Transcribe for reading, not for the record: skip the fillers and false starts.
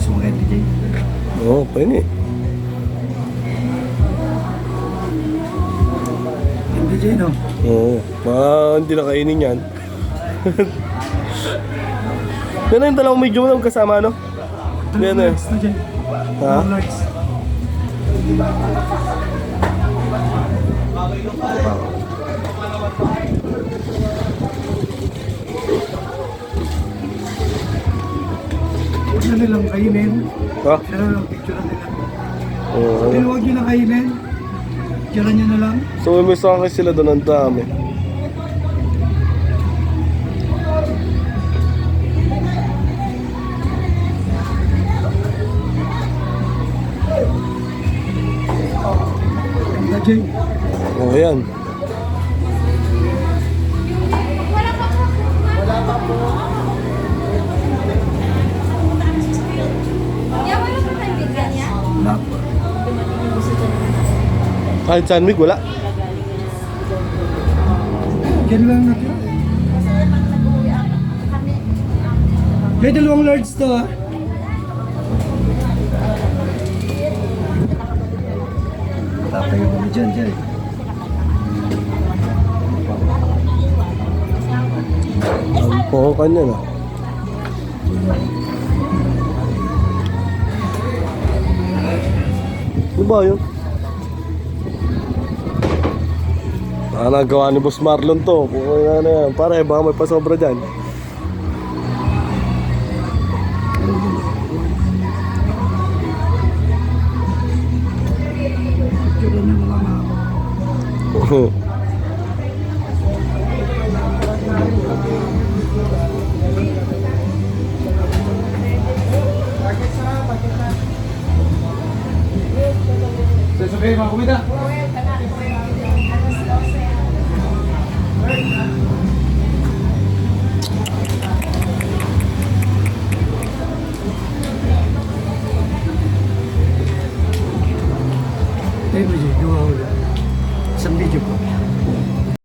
Sumakit DJ. Oo, pwede. DJ no? Oo, hindi na kainin yan. Yan na yung dalawang medyo mo kasama, no? Yan na. Ha? Huwag na nilang kainin. Ha? Siya na lang picture nila. Oo. Huwag nyo na kainin. Picture nyo na lang. So may sakay sila doon, ang dami. Jay. Oo, yan. Wala. Kahit sandwich, wala. Diyan lang natin. May dalawang large to ha. Tatayo kami dyan, Jay. Ang pohokan yan, ah. Ano ba yun? Nagawa ni Boss Marlon to. Kung ano yan, pare, baka may pasobra dyan. Picture nyo na lang ha. Sasabay mga kumita. Tayo mo Jay, gawa ulit. Isang video po.